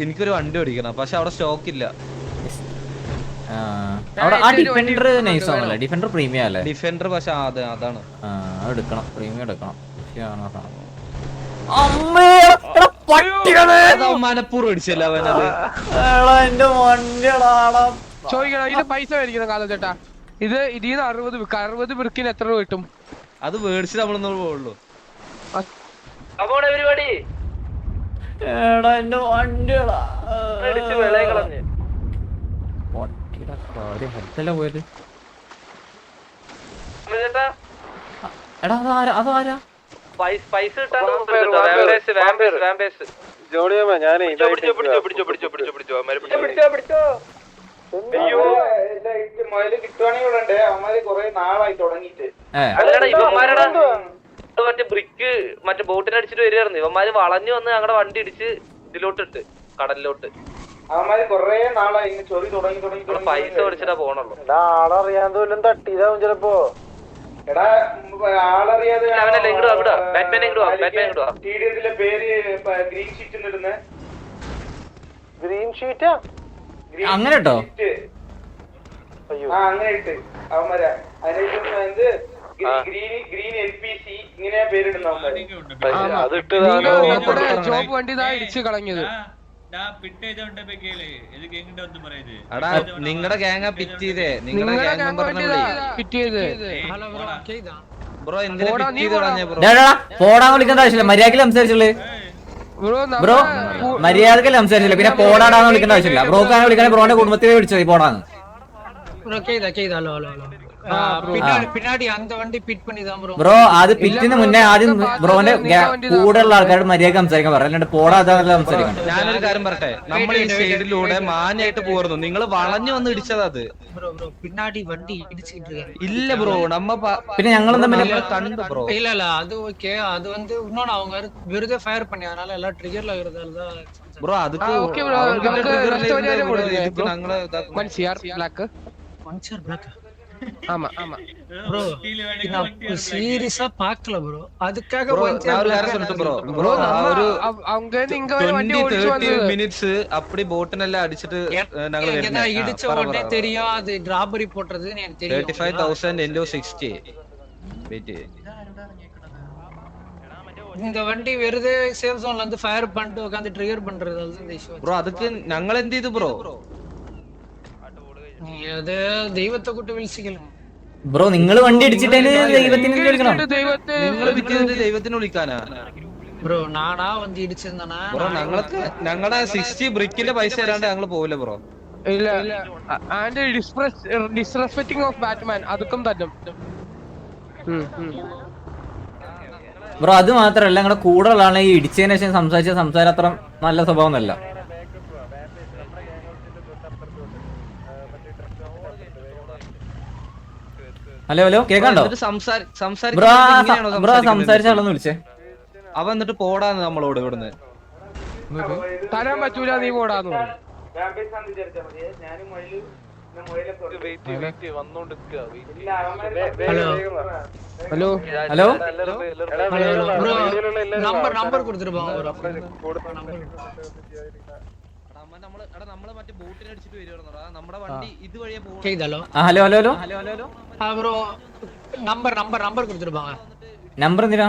എനിക്കൊരു വണ്ടി ഓടിക്കണം, പക്ഷെ അവിടെ സ്റ്റോക്ക് ഇല്ല. ഡിഫൻഡർ പ്രീമിയം അല്ലേ? ഡിഫൻഡർ പക്ഷെ അതാണ് എടുക്കണം, പ്രീമിയം എടുക്കണം. മനപ്പൂർവ്വം അടിച്ചല്ല അവനത്. ചോദിക്കണം ഇത് പൈസ മേടിക്കണം കാലം ചേട്ടാ. ഇത് ഇതിന്ന് 60 ബ്രിക്കിന് എത്ര രൂപ കിട്ടും? അത് മേടിച്ച് നമ്മളൊന്നും പോകുള്ളൂ. പരിപാടി പോയത് എടാ അതാരാ പൈസ കിട്ടാൻ മറ്റേ ബ്രിക്ക് മറ്റേ ബോട്ടിന് അടിച്ചിട്ട് വരികയായിരുന്നു. ഇവന്മാര് വളഞ്ഞു വന്ന് ഞങ്ങളുടെ വണ്ടി ഇടിച്ച് ഇതിലോട്ടിട്ട് കടലിലോട്ട്. അവന്മാര് കൊറേ നാളായി ചൊറി തുടങ്ങി പൈസ മേടിച്ചിട്ടാ പോണുള്ളൂ. ആളറിയാതെ വല്ലതും തട്ടിയതാവും ചിലപ്പോ. എടാ ആളറിയാതെ സ്റ്റേഡിയത്തിലെ പേര് ഗ്രീൻ ഷീറ്റ് ഇടുന്നേ. ഗ്രീൻ ഷീറ്റാ അങ്ങനെ കേട്ടോ. അങ്ങനെ ഇട്ട് അവന്മാരാ അതിന് ഗ്രീൻ LPC ഇങ്ങനെ പേരിടുന്ന ജോബ് വണ്ടി ഇടിച്ച് കളഞ്ഞത്. നിങ്ങളുടെ ഗ്യാങ്ങാ പിറ്റ് ചെയ്തേ. ബ്രോ പോടാന്ന് വിളിക്കേണ്ട ആവശ്യമില്ല, മര്യാദക്ക് സംസാരിച്ചുള്ളൂ ബ്രോ. മര്യാദക്ക് സംസാരിച്ചില്ല, പിന്നെ പോടാടാന്ന് വിളിക്കേണ്ട ആവശ്യമില്ല. ബ്രോക്കാനെ വിളിക്കണേ ബ്രോന്റെ കുടുംബത്തിനെ വിളിച്ചത് പോടാന്ന്. ബ്രോ അത് പിറ്റിന് മുന്നേ ആദ്യം ബ്രോന്റെ കൂടെയുള്ള ആൾക്കാരോട് മര്യാദ സംസാരിക്കാൻ പറയാം, അല്ലാണ്ട് പോടാതെ സംസാരിക്കണം. ഞാനൊരു കാര്യം പറട്ടെ, നമ്മൾ ഈ സൈഡിലൂടെ മാന്യായിട്ട് പോയിരുന്നു, നിങ്ങൾ വളഞ്ഞു വന്ന് ഇടിച്ചത് അത് ഇല്ല ബ്രോ. നമ്മ പിന്നെ ഞങ്ങളും തമ്മിൽ കണ്ടു ബ്രോ. இல்ல அது ஓகே. அது வந்து இன்னொன்னு அவங்க வெறுതെ ஃபயர் பண்ணி அதனால எல்லாம் ட்ரிகர்ல ஆகுறதால தான் ബ്രോ. അത് மன்சர் பிளாக். ஆமா ஆமா ப்ரோ, நான் சீரியஸா பார்க்கல ப்ரோ. அதுக்காக മിനിറ്റ്സ് அப்படி ബോട്ടിനെല്ലാം അടിച്ചിട്ട് இடிச்ச உடனே தெரியும் அது ராபரி போடுறது எனக்கு தெரியும். 35,000 into 60 வெயிட். இந்த வண்டி வெறுതെ சேஃப் சோன்ல இருந்து ஃபயர் பண்ணிட்டு உட்கார்ந்து ட்ரிகர் பண்றது அந்த இஷ்யூ ബ്രോ. അതുക്ക് ഞങ്ങൾ എന്ത് ചെയ്തു ബ്രോ? അത് ദൈവത്തെ കൂട്ടി വിളിച്ചില്ല ബ്രോ. നിങ്ങൾ വണ്ടി അടിച്ചിട്ട് ദൈവത്തിന് വിളിക്കണം. നിങ്ങൾ ദൈവത്തിന് വിളിക്കാനാ ബ്രോ? നാടാ വണ്ടി ഇടിച്ചിരുന്നാ ബ്രോ. ഞങ്ങളുടെ 60 ബ്രിക്കിന്റെ പൈസ തരാണ്ട് ഞങ്ങൾ പോവില്ല ബ്രോ. ഇല്ല ആൻഡ് ഡിസ്റെസ്പെക്ടിങ് ഓഫ് ബാറ്റ്മാൻ അതുക്കും തന്നും ബ്രോ. അത് മാത്രല്ല, ഞങ്ങളുടെ കൂടെ ഉള്ള ആളെ ഈ ഇടിച്ചതിന് ശേഷം സംസാരിച്ച സംസാരം അത്ര നല്ല സ്വഭാവം ഒന്നല്ല. ഹലോ ഹലോ കേക്കാണ്ടോ ബ്രോ? സംസാരിച്ച ആളൊന്ന് വിളിച്ചേ. അവൻ എന്നിട്ട് പോടാന്ന് നമ്മളോട് ഇവിടുന്ന് തരാൻ പറ്റൂല, നീ പോടാന്ന് പറഞ്ഞു. ഹലോ ഹലോ ബ്രോ, നമ്പർ കൊടുത്തിട്ട് hello hello hello bro, number കൊടുത്തിருப்பாங்க. നമ്പർ എന്തിനാ?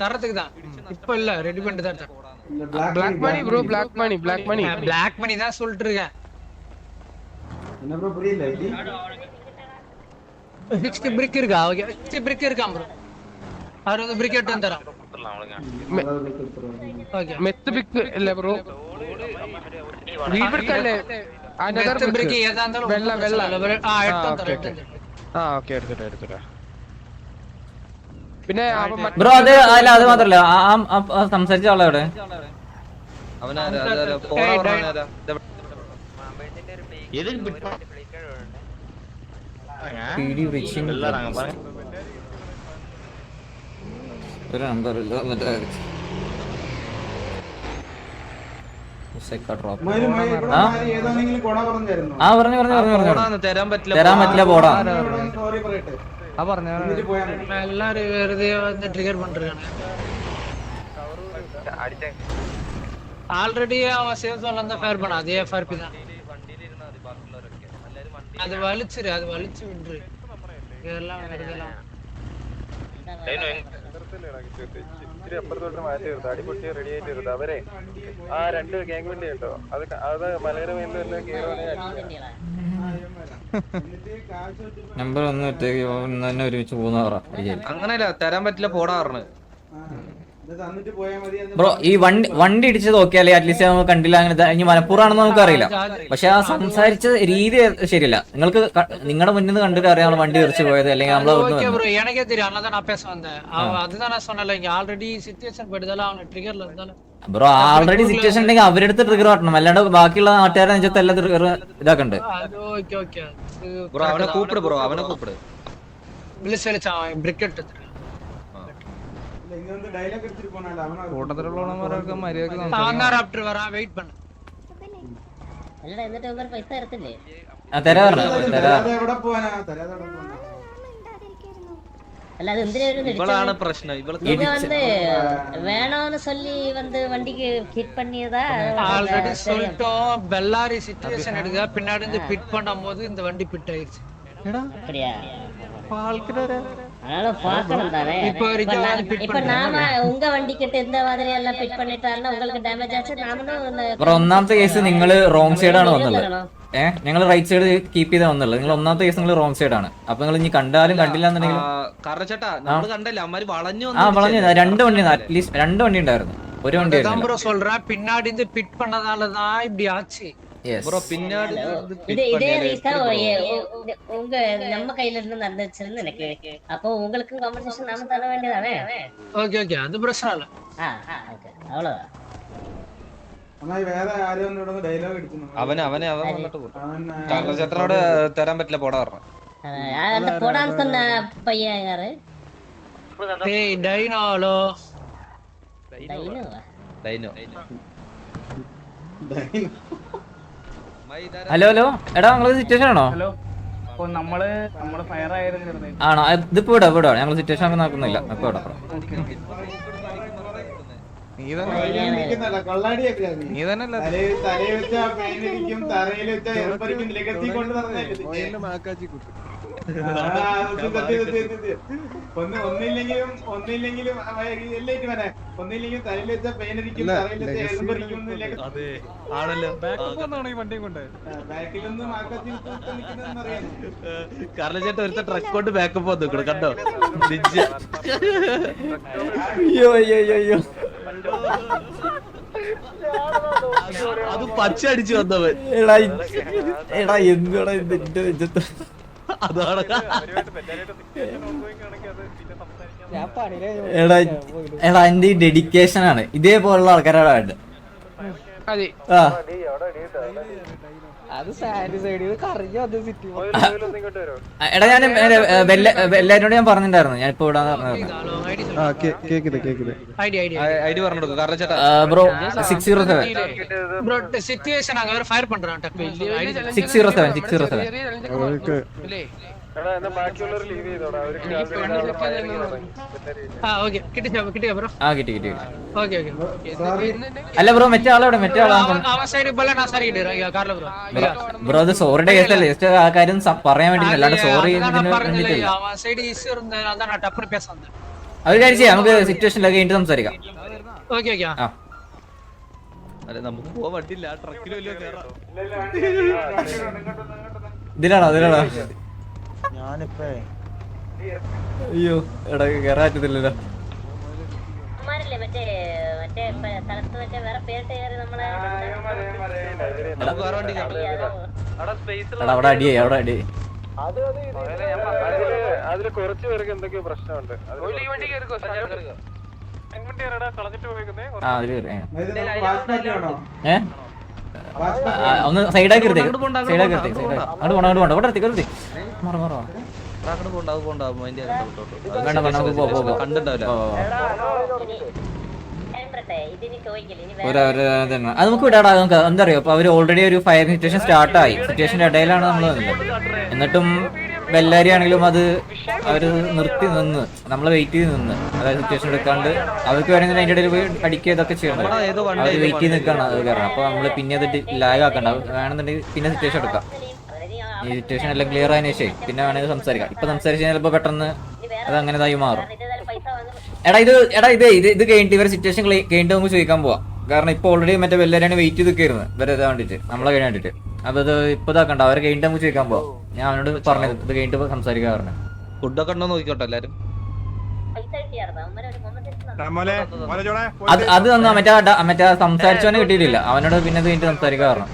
தரத்துக்கு தான். இப்போ இல்ல, ரெடி பண்ணிட்டு தான் இருக்கேன். Black money bro, black money தான் சொல்லிட்டு இருக்கேன். என்ன ப்ரோ புரியல? 60 brick இருக்கா? ஓகே 60 brick இருக்கா ப்ரோ? 60 brick எடுத்து தரேன். ஓகே மெத் பிக் இல்ல ப்ரோ, வீட் அല്ലേ അനദർ ബ്രിക്ക് ഏതാണ്ടാലും വെള്ള എടുത്തു തരാം. ഓക്കേ എടുത്തോ. പിന്നെ ബ്രോ അത് അല്ല, അത് മാത്രല്ല സംസാരിച്ച ആളെ എവിടെ? ഒരു നമ്പർ ഇല്ല. തരാൻ പറ്റില്ല പോടാ. எல்லாரும் வெறுതെ வந்து ட்ரிகர் பண்றாங்க. ஆல்ரெடி அவன் சேஃப் ஜோன்ல இருந்தா ஃபயர் பண்ண அதே எஃப்ஆர்பி தான். அது வலிச்சிரு, அது வலிச்சு விட்டுரு. இதெல்லாம் இதெல்லாம் ഇച്ചിരി അപ്പുറത്തോട്ട് മാറ്റി നിർത്തും. അടിപൊട്ടി റെഡി ആയിട്ട് ഇരുത്തും. അവരെ ആ 2 ഗ്യാങ് വണ്ടി കേട്ടോ, അത് മലയുടെ മേലിൽ തന്നെ കയറുവാണെങ്കിൽ നമ്പർ ഒന്ന് തന്നെ ഒരുമിച്ച് പോകുന്നവരാ. അങ്ങനെയല്ല തരാൻ പറ്റില്ല, പോടാ പറഞ്ഞു. ബ്രോ ഈ വണ്ടി ഇടിച്ചത് ഓക്കെ അല്ലേ, അറ്റ്ലീസ്റ്റ് നമുക്ക് കണ്ടില്ല, അങ്ങനെ ഇനി മലപ്പുറമാണെന്ന് നമുക്ക് അറിയില്ല. പക്ഷെ ആ സംസാരിച്ച രീതി ശരിയല്ല. നിങ്ങൾക്ക് നിങ്ങളുടെ മുന്നിൽ നിന്ന് കണ്ടിട്ട് അറിയാം വണ്ടി തെറിച്ച് പോയത് അല്ലെങ്കിൽ നമ്മളെ எனக்கே தெரியும். அதனால நான் பேச வந்தேன். அதுதான் நான் சொன்னல, இங்க ஆல்ரெடி சிச்சுவேஷன் போயிடுதல, அவன ட்ரிகர்ல இருந்தால. ബ്രോ ആൾറെഡി സിറ്റുവേഷൻ ഉണ്ടെങ്കിൽ അവരെടുത്ത് ട്രിഗർ ആട്ടണം, അല്ലാണ്ട് ബാക്കിയുള്ള നാട്ടുകാരെ നെഞ്ചത്ത് എല്ലാം ട്രിഗർ ഇതാക്കണ്ട്. ஓகே ஓகே ബ്രോ അവനെ കൂപ്പിട്, ബ്രോ അവനെ കൂപ്പിട്. விலிஸ் வெளிச்சா பிரிக் எடுத்து കൂട്ടത്തിലുള്ളവന്മാരൊക്കെ മര്യാദ அவன் தான் ராப்டர் வரான், வெயிட் பண்ணு. അല്ലടാ എന്നിട്ട് ഇവർ പൈസ തരത്തില്ലേ? തരാ പറഞ്ഞു തരാ. അല്ല അത് എന്തിനായിരുന്നു ഇവളാണ് പ്രശ്നം. ഇവള് நீங்க வந்து வேணும்னு சொல்லி வந்து வண்டிக்கு ஹிட் பண்ணியதா? ஆல்ரெடி சொல்லிட்டோம். பெல்லாரி சிச்சுவேஷன் எடுக்க பின்னாடி இருந்து பிட் பண்ணும்போது இந்த வண்டி பிட் ஆயிருச்சு. அப்படியா? அதனால பார்க்கணும் தானே. இப்ப நாம உங்க வண்டி கிட்ட இந்த மாதிரி எல்லாம் பிட் பண்ணிட்டாருன்னா உங்களுக்கு ഡാമേജ് ആச்சு. നാമനും ബ്രോ ഒന്നാമത്തെ കേസ് നിങ്ങൾ റോങ് സൈഡാണ് വന്നുള്ളത്. ഞങ്ങൾ റൈറ്റ് സൈഡ് കീപ്പ് ചെയ്താ വന്നുള്ളത്. നിങ്ങൾ ഒന്നാമത്തെ കേസ് നിങ്ങൾ റോങ് സൈഡ് ആണ്. അപ്പൊ നിങ്ങൾ ഇനി കണ്ടാലും കണ്ടില്ല എന്നുണ്ടെങ്കിൽ ചേട്ടാ നമ്മള് കണ്ടല്ലേ അമ്മാര് വളഞ്ഞു. വളഞ്ഞു 2 വണ്ടി, അറ്റ്ലീസ്റ്റ് 2 വണ്ടി ഉണ്ടായിരുന്നു, ഒരു വണ്ടി ആയിരുന്നു. ப்ரோ சொல்றேன் பின்னாடி இருந்து பிட் பண்ணதால தான் இப்படி ஆச்சு. ബ്രോ പിന്നാടി இதே ரீசா உங்க நம்ம கையில இருந்து நடந்துச்சுன்னு எனக்கு. அப்போ உங்களுக்கு காம்பன்சேஷன் நாம தர வேண்டியதானே? ஓகே ஓகே அது பிரச்சனை இல்ல. ஓகே அவ்வளவுதான். വേറെ ആരും ഡയലോഗ് എടുക്കുന്നു. അവൻ വന്നിട്ട് ചേട്ടനോട് തരാൻ പറ്റില്ല, പോടാ പറഞ്ഞു. அந்த போடான்னு சொன்ன பையன் யாரு? டேய் டைனோலோ. டைனோ. ഹലോ ഹലോ എടാ നിങ്ങള് സിറ്റുവേഷൻ ആണോ? നമ്മള് ഫയർ ആയിരുന്നു. ആണോ? ഇതിപ്പോ വിടാ ഞങ്ങൾ സിറ്റുവേഷൻ ഒക്കെ നോക്കുന്നില്ല. ഇപ്പൊ വിടാം. നീ തന്നെ തലയിൽ വെച്ച പെയിനിരിക്കും, തറയിൽ വെച്ച എറുപ്പരിക്കും, നികത്തി കൊണ്ട് ഒന്നില്ലെങ്കിലും ഒന്നില്ലെങ്കിലും തലയിൽ വെച്ച പെയിനിരിക്കും, തറയിൽ വെച്ച എറുപ്പരിക്കും. ബാക്കിലൊന്നും കാരണം ചേട്ടൻ ഒരുത്ത ട്രക്ക് കൊണ്ട് ബാക്കപ്പ് വന്നു കണ്ടോ? അത് പച്ച അടിച്ചു വന്നവൻ. എടാ എന്താണ് ഇതിന്റെ നെഞ്ചത്ത്? അതാണ് എടാ എന്റെ ഈ ഡെഡിക്കേഷൻ ആണ്. ഇതേപോലുള്ള ആൾക്കാരാണ് വേണ്ടത്. എടാ ഞാൻ എല്ലാരോടും ഞാൻ പറഞ്ഞിട്ടുണ്ടായിരുന്നു, ഞാൻ ഇപ്പൊ ഇവിടെ ഐഡി പറഞ്ഞു കൊടുക്കും. കാരണം ചേട്ടാ ബ്രോ 607 ப்ரோ சிச்சுவேஷன் அங்க வேற ஃபயர் பண்றான் டக்கு. 607 ബാക്കിയുള്ളവർ ലീവ് ചെയ്തോടാ. ஓகே கிட்ட ப்ரோ. കിട്ടി. ஓகே ஓகே അല്ല ബ്രോ മറ്റേ ആളെവിടെ? മറ്റേ ആളാ அவன் சைடு பல்ல நான் சரி கிட்ட கார்ல ப்ரோ. ബ്രോ അത് സോറിയുടെ കേസല്ലേ, ജസ്റ്റ് ആ കാര്യം പറയാൻ വേണ്ടി, അല്ലാണ്ട് സോറി വേണ്ടിട്ടില്ല. அவன் சைடு இஷ்யூ இருந்தனால தான் நான் டப்புன்னு பேச வந்தேன். അത് കാര്യം ചെയ്യാം, നമുക്ക് സിറ്റുവേഷനിലൊക്കെ കഴിഞ്ഞിട്ട് സംസാരിക്കാം. ஓகே ஓகே ആ അല്ലെ നമുക്ക് പോവാൻ പറ്റില്ല, ട്രക്കിൽ വലിയ കേറാം. ഇതിലാണോ? അയ്യോ എടാ കേറാൻ പറ്റത്തില്ലല്ലോ. മറ്റേ സ്ഥലത്ത് മറ്റേ വേറെ പേരിട്ട് കയറി നമ്മളെ നമുക്ക് വേറെ വണ്ടി കയറാം. എടാ അവിടെ അടിയായി, അവിടെ അടിയായി. അതില് കുറച്ച് പേർക്ക് എന്തൊക്കെയോ പ്രശ്നമുണ്ട്. ആ അതില് ഒന്ന് സൈഡാക്കി എടുത്തേ, സൈഡാക്കി എടുത്തേ. അങ്ങോട്ട് പോണ്ട ഇവിടെ എടുത്തേ. മാറോ വേണ്ട നമുക്ക് പോ കണ്ടിട്ടുണ്ടാവില്ല. അത് നമുക്ക് വിടാടാ. നമുക്ക് എന്താ അറിയോ, അപ്പൊ അവര് ഓൾറെഡി ഒരു ഫയർ സിറ്റുവേഷൻ സ്റ്റാർട്ടായി. സിറ്റുവേഷന്റെ ഇടയിലാണ് നമ്മൾ എന്നിട്ടും ബെല്ലാരി ആണെങ്കിലും അത് അവര് നിർത്തി നിന്ന് നമ്മളെ വെയിറ്റ് ചെയ്ത് നിന്ന്, അതായത് സിറ്റുവേഷൻ എടുക്കാണ്ട് അവർക്ക് വേണമെങ്കിൽ അതിന്റെ ഇടയിൽ പോയി അടിക്കുക ഇതൊക്കെ ചെയ്യണം. അവർ വെയിറ്റ് ചെയ്ത് നിൽക്കണം അത് കാരണം. അപ്പൊ നമ്മള് പിന്നെ അത് ലാഗ് ആക്കണ്ട, വേണമെന്നുണ്ടെങ്കിൽ പിന്നെ സിറ്റുവേഷൻ എടുക്കാം. ഈ സിറ്റുവേഷൻ എല്ലാം ക്ലിയർ ആയതിനു ശേഷം പിന്നെ വേണമെങ്കിൽ സംസാരിക്കാം. ഇപ്പൊ സംസാരിച്ച് ചിലപ്പോ പെട്ടെന്ന് അത് അങ്ങനെ ഇതായി മാറും. ഇത് കഴിഞ്ഞിട്ട് ഇവരെ സിറ്റുവേഷൻ കഴിഞ്ഞിട്ട് നമുക്ക് ചോദിക്കാൻ പോവാം. കാരണം ഇപ്പൊ ഓൾറെഡി മറ്റേ വെല്ലരാണ് വെയിറ്റ് ചെയ്ത് നിൽക്കായിരുന്നു ഇവരെ ഇതാ വേണ്ടിട്ട്, നമ്മളെ കഴിഞ്ഞ വേണ്ടിട്ട്. അപ്പൊ ഇത് ഇപ്പൊ ഇതാക്കണ്ട, അവരെ കഴിഞ്ഞിട്ട് നമുക്ക് ചോദിക്കാൻ പോവാം. ഞാൻ അവനോട് പറഞ്ഞത് ഇത് കഴിഞ്ഞിട്ട് സംസാരിക്കാൻ പറഞ്ഞു. ഫുഡൊക്കെ ഉണ്ടോ നോക്കിക്കോട്ടെ എല്ലാരും. അത് തന്നാ മറ്റേ സംസാരിച്ചവനെ കിട്ടിയിട്ടില്ല, അവനോട് പിന്നെ ഇത് കഴിഞ്ഞിട്ട് സംസാരിക്കാൻ പറഞ്ഞു.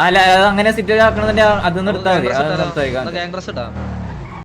അല്ല അത് അങ്ങനെ സിറ്റുവേഷൻ ആക്കണതിന്റെ അതൊന്നും എടുത്താൽ മതി, അത് സംസാരിക്കാം. ഗ്യാങ് ഡ്രസ് ഇടാം.